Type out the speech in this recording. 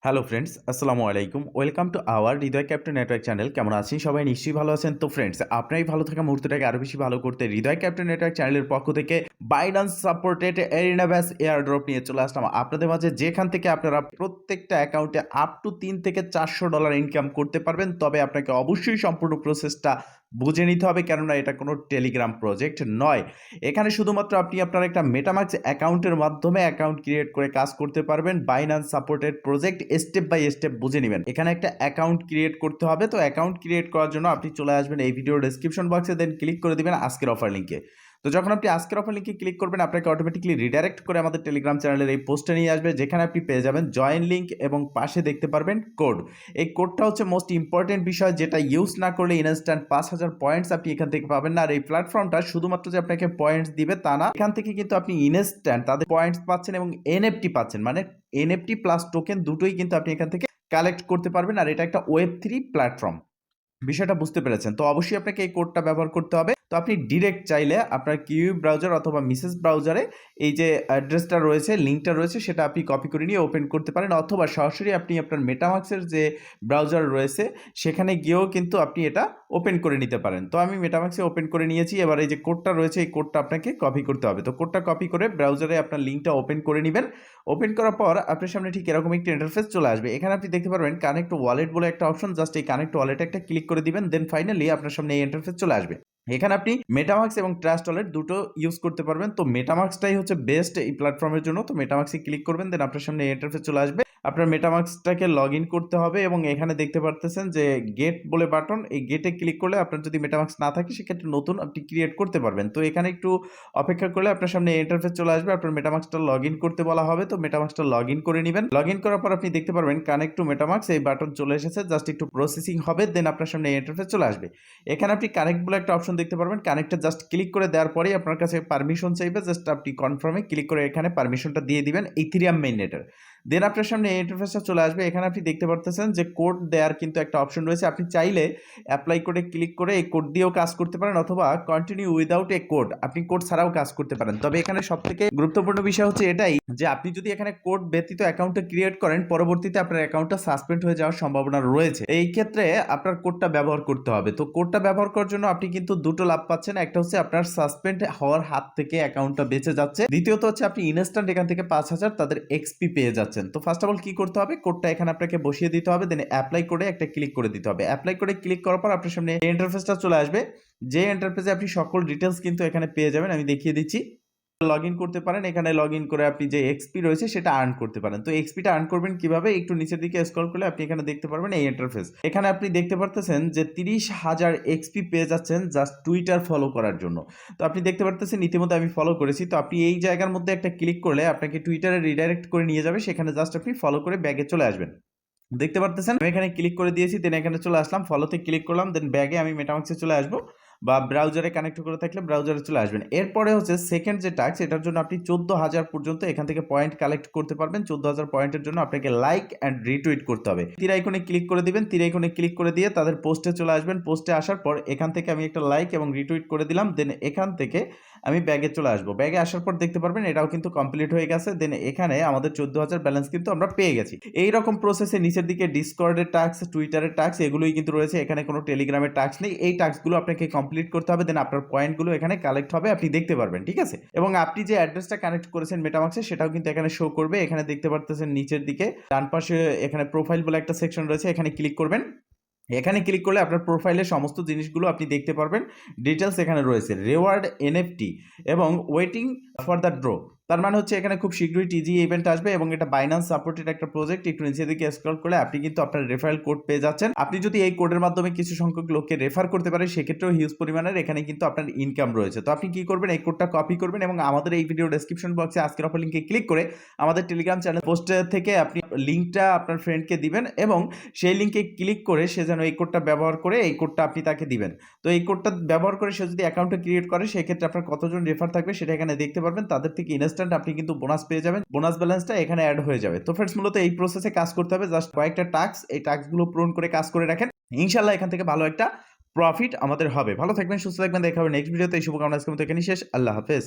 Hello friends, আসসালামু আলাইকুম। Welcome to our Hriday captain network channel. কেমন আছেন সবাই? নিশ্চয়ই ভালো আছেন। তো ফ্রেন্ডস, আপনার এই ভালো থাকা মুহূর্তটাকে আরও বেশি ভালো করতে হৃদয় ক্যাপ্টেন নেটওয়ার্ক চ্যানেলের পক্ষ থেকে বাইন্যান্স সাপোর্টেড এরিনাভ্যাস এয়ারড্রপ নিয়ে চলে আসলাম আপনাদের মাঝে, যেখান থেকে আপনারা প্রত্যেকটা অ্যাকাউন্টে আপ টু $3 থেকে $400 ইনকাম করতে পারবেন। তবে আপনাকে অবশ্যই সম্পূর্ণ প্রসেসটা বুঝে নিতে হবে, কেননা এটা কোনো টেলিগ্রাম প্রজেক্ট নয়। এখানে শুধুমাত্র আপনি আপনার একটা মেটামাক্স অ্যাকাউন্টের মাধ্যমে অ্যাকাউন্ট ক্রিয়েট করে কাজ করতে পারবেন। Binance supported project step by step বুঝে নেবেন। এখানে একটা অ্যাকাউন্ট ক্রিয়েট করতে হবে। তো অ্যাকাউন্ট ক্রিয়েট করার জন্য আপনি চলে আসবেন এই ভিডিওর ডেসক্রিপশন বক্সে, দেন ক্লিক করে দিবেন আজকের অফার লিঙ্কে। তো যখন আপনি আজকের অফার লিঙ্কে ক্লিক করবেন, আপনাকে অটোমেটিকলি রিডাইরেক্ট করে আমাদের টেলিগ্রাম চ্যানেলের এই পোস্টে নিয়ে আসবে, যেখানে আপনি পেয়ে যাবেন জয়েন লিঙ্ক এবং পাশে দেখতে পারবেন কোড। এই কোডটা হচ্ছে মোস্ট ইম্পর্টেন্ট বিষয়, যেটা ইউজ না করলে ইনস্ট্যান্ট 5000 পয়েন্টস আপনি এখান থেকে পাবেন না। আর এই প্ল্যাটফর্মটা শুধুমাত্র যে আপনাকে পয়েন্টস দিবে তা না, এখান থেকে কিন্তু আপনি ইনস্ট্যান্ট তাদের পয়েন্টস পাচ্ছেন এবং এনএফটি পাচ্ছেন। মানে এনএফটি প্লাস টোকেন দুটোই কিন্তু আপনি এখান থেকে কালেক্ট করতে পারবেন। আর এটা একটা ওয়েব 3 প্ল্যাটফর্ম। বিষয়টা বুঝতে পেরেছেন? তো অবশ্যই আপনাকে এই কোডটা ব্যবহার করতে হবে। তো আপনি ডিরেক্ট চাইলে আপনার কিউই ব্রাউজার অথবা মিসেস ব্রাউজারে এই যে অ্যাড্রেসটা রয়েছে, লিঙ্কটা রয়েছে, সেটা আপনি কপি করে নিয়ে ওপেন করতে পারেন, অথবা সরাসরি আপনি আপনার মেটামাক্সের যে ব্রাউজার রয়েছে সেখানে গিয়েও কিন্তু আপনি এটা ওপেন করে নিতে পারেন। তো আমি মেটামাক্সে ওপেন করে নিয়েছি। এবার এই যে কোডটা রয়েছে, এই কোডটা আপনাকে কপি করতে হবে। তো কোডটা কপি করে ব্রাউজারে আপনার লিঙ্কটা ওপেন করে নেবেন। ওপেন করার পর আপনার সামনে ঠিক এরকম একটি ইন্টারফেস চলে আসবে। এখানে আপনি দেখতে পারবেন কানেক্ট ওয়ালেট বলে একটা অপশন। জাস্ট এই কানেক্ট ওয়ালেটে একটা ক্লিক করে দিবেন, দেন ফাইনালি আপনার সামনে এই ইন্টারফেস চলে আসবে। এখানে আপনি মেটামাক্স এবং ট্রাস্ট ওয়ালেট দুটো ইউজ করতে পারবেন। তো মেটামাক্সটাই হচ্ছে বেস্ট এই প্ল্যাটফর্মের জন্য। তো মেটামাক্সে ক্লিক করবেন, দেন আপনার সামনে এই ইন্টারফেস চলে আসবে। আপনার মেটামাক্সটাকে লগ ইন করতে হবে এবং এখানে দেখতে পারতেছেন যে গেট বলে বাটন, এই গেটে ক্লিক করলে আপনার যদি মেটামাক্স না থাকে সেক্ষেত্রে নতুন আপনি ক্রিয়েট করতে পারবেন। তো এখানে একটু অপেক্ষা করলে আপনার সামনে এই ইন্টারফেস চলে আসবে। আপনার মেটামাক্সটা লগ ইন করতে বলা হবে। তো মেটামাক্সটা লগ ইন করে নেবেন। লগ ইন করার পর আপনি দেখতে পারবেন কানেক্ট টু মেটামাক্স এই বাটন চলে এসেছে। জাস্ট একটু প্রসেসিং হবে, দেন আপনার সামনে এই ইন্টারফেস চলে আসবে। এখানে আপনি কানেক্ট বলে একটা অপশন দেখতে পারবেন। কানেক্টে জাস্ট ক্লিক করে দেওয়ার পরেই আপনার কাছে পারমিশন চাইবে। জাস্ট আপনি কনফার্মে ক্লিক করে এখানে পারমিশনটা দিয়ে দিবেন ইথেরিয়াম মেইননেটের। দেন আপনার সামনে এই ইন্টারফেসটা চলে আসবে। এখানে আপনি দেখতে পারতেছেন যে কোড দেওয়ার কিন্তু একটা অপশন রয়েছে। আপনি চাইলে অ্যাপ্লাই কোডে ক্লিক করে এই কোড দিয়েও কাজ করতে পারেন, অথবা কন্টিনিউ উইদাউট এ কোড, আপনি কোড ছাড়াও কাজ করতে পারেন। তবে এখানে সবথেকে গুরুত্বপূর্ণ বিষয় হচ্ছে এটাই যে আপনি যদি এখানে কোড ব্যতীত অ্যাকাউন্টটা ক্রিয়েট করেন, পরবর্তীতে আপনার অ্যাকাউন্টটা সাসপেন্ড হয়ে যাওয়ার সম্ভাবনা রয়েছে। এই ক্ষেত্রে আপনার কোডটা ব্যবহার করতে হবে। তো কোডটা ব্যবহার করার জন্য আপনি কিন্তু দুটো লাভ পাচ্ছেন। একটা হচ্ছে আপনার সাসপেন্ড হওয়ার হাত থেকে অ্যাকাউন্টটা বেঁচে যাচ্ছে, দ্বিতীয়ত হচ্ছে আপনি ইনস্ট্যান্ট এখান থেকে 5000 তাদের এক্সপি পেয়ে যাচ্ছেন। তো ফার্স্ট অফ অল কি করতে হবে, কোডটা এখানে আপনাকে বসিয়ে দিতে হবে, দেন অ্যাপ্লাই করে একটা ক্লিক করে দিতে হবে। অ্যাপ্লাই করে ক্লিক করার পর আপনার সামনে এই ইন্টারফেসটা চলে আসবে। যে ইন্টারফেসে আপনি সকল ডিটেলস কিন্তু এখানে পেয়ে যাবেন। আমি দেখিয়ে দিচ্ছি। লগ ইন করতে পারেন। এখানে লগ ইন করে আপনি যে এক্সপি রয়েছে সেটা আর্ন করতে পারেন। তো এক্সপিটা আর্ন করবেন কিভাবে, একটু নিচের দিকে স্ক্রল করলে আপনি এখানে দেখতে পারবেন এই ইন্টারফেস। এখানে আপনি দেখতে পারতেছেন যে 30,000 এক্সপি পেয়ে যাচ্ছেন জাস্ট টুইটার ফলো করার জন্য। তো আপনি দেখতে পারতেছেন ইতিমধ্যে আমি ফলো করেছি। তো আপনি এই জায়গার মধ্যে একটা ক্লিক করলে আপনাকে টুইটারে রিডাইরেক্ট করে নিয়ে যাবে। সেখানে জাস্ট আপনি ফলো করে ব্যাগে চলে আসবেন। দেখতে পারতেছেন আমি এখানে ক্লিক করে দিয়েছি, দেন এখানে চলে আসলাম, ফলোতে ক্লিক করলাম, দেন ব্যাগে আমি মেটামাক্সে চলে আসবো, বা ব্রাউজারে কানেক্ট করে থাকলে ব্রাউজারে চলে আসবেন। এরপরে হচ্ছে সেকেন্ড যে টাস্ক, এটার জন্য আপনি 14,000 পর্যন্ত এখান থেকে পয়েন্ট কালেক্ট করতে পারবেন। 14,000 পয়েন্টের জন্য আপনাকে লাইক অ্যান্ড রিটুইট করতে হবে। তীর আইকনে ক্লিক করে দিবেন। তীর আইকনে ক্লিক করে দিয়ে তাদের পোস্টে চলে আসবেন। পোস্টে আসার পর এখান থেকে আমি একটা লাইক এবং রিটুইট করে দিলাম। দেন এখান থেকে আমি ব্যাগে চলে আসবো। ব্যাগে আসার পর দেখতে পারবেন এটাও কিন্তু কমপ্লিট হয়ে গেছে। দেন এখানে আমাদের 14,000 ব্যালেন্স কিন্তু আমরা পেয়ে গেছি। এইরকম প্রসেসে নিচের দিকে ডিসকর্ডের টাস্ক, টুইটারের টাস্ক এগুলোই কিন্তু রয়েছে। এখানে কোনো টেলিগ্রামের টাস্ক নেই। এই টাস্কগুলো আপনাকে কমপ্লিট করতে হবে, দেন আপনার পয়েন্টগুলো এখানে কালেক্ট হবে, আপনি দেখতে পারবেন। ঠিক আছে? এবং আপনি যে অ্যাড্রেসটা কানেক্ট করেছেন মেটামাক্সে সেটাও কিন্তু এখানে শো করবে। এখানে দেখতে পারতেছেন নিচের দিকে ডান পাশে এখানে প্রোফাইল বলে একটা সেকশন রয়েছে, এখানে ক্লিক করবেন। এখানে ক্লিক করলে আপনার প্রোফাইলের সমস্ত জিনিসগুলো আপনি দেখতে পারবেন। ডিটেলস এখানে রয়েছে, রিওয়ার্ড, এনএফটি এবং ওয়েটিং ফর দ্য ড্র। তার মানে হচ্ছে এখানে খুব শীঘ্রই টিজি ইভেন্ট আসবে এবং এটা বাইন্যান্স সাপোর্টেড একটা প্রজেক্ট। একটু নিচের দিকে স্ক্রল করলে আপনি কিন্তু আপনার রেফারেল কোড পেয়ে যাচ্ছেন। আপনি যদি এই কোডের মাধ্যমে কিছু সংখ্যক লোককে রেফার করতে পারেন, সেক্ষেত্রেও হিউজ পরিমাণের এখানে কিন্তু আপনার ইনকাম রয়েছে। তো আপনি কি করবেন, এই কোডটা কপি করবেন এবং আমাদের এই ভিডিও ডেসক্রিপশন বক্সে আজকের অফার লিঙ্কে ক্লিক করে আমাদের টেলিগ্রাম চ্যানেল পোস্ট থেকে আপনি লিঙ্কটা আপনার ফ্রেন্ডকে দিবেন এবং সেই লিঙ্কে ক্লিক করে সে যেন এই কোডটা ব্যবহার করে এই কোডটা আপনি তাকে দিবেন। তো এই কোডটা ব্যবহার করে সে যদি অ্যাকাউন্টটা ক্রিয়েট করে, সেক্ষেত্রে আপনার কতজন রেফার থাকবে সেটা এখানে দেখতে পারবেন। তাদের থেকে ইনস্ট্যান্ট আপনি কিন্তু বোনাস পেয়ে যাবেন। বোনাস ব্যালেন্সটা এখানে অ্যাড হয়ে যাবে। তো ফ্রেন্ডস, মূলত এই প্রসেসে কাজ করতে হবে। জাস্ট কয়েকটা টাস্ক, এই টাস্কগুলো পূরণ করে কাজ করে রাখেন। ইনশাআল্লাহ এখান থেকে ভালো একটা প্রফিট আমাদের হবে। ভালো থাকবেন, সুস্থ থাকবেন। দেখা হবে নেক্সট ভিডিওতে। এই শুভকামনা আজকের মতো এখানেই শেষ। আল্লাহ হাফেজ।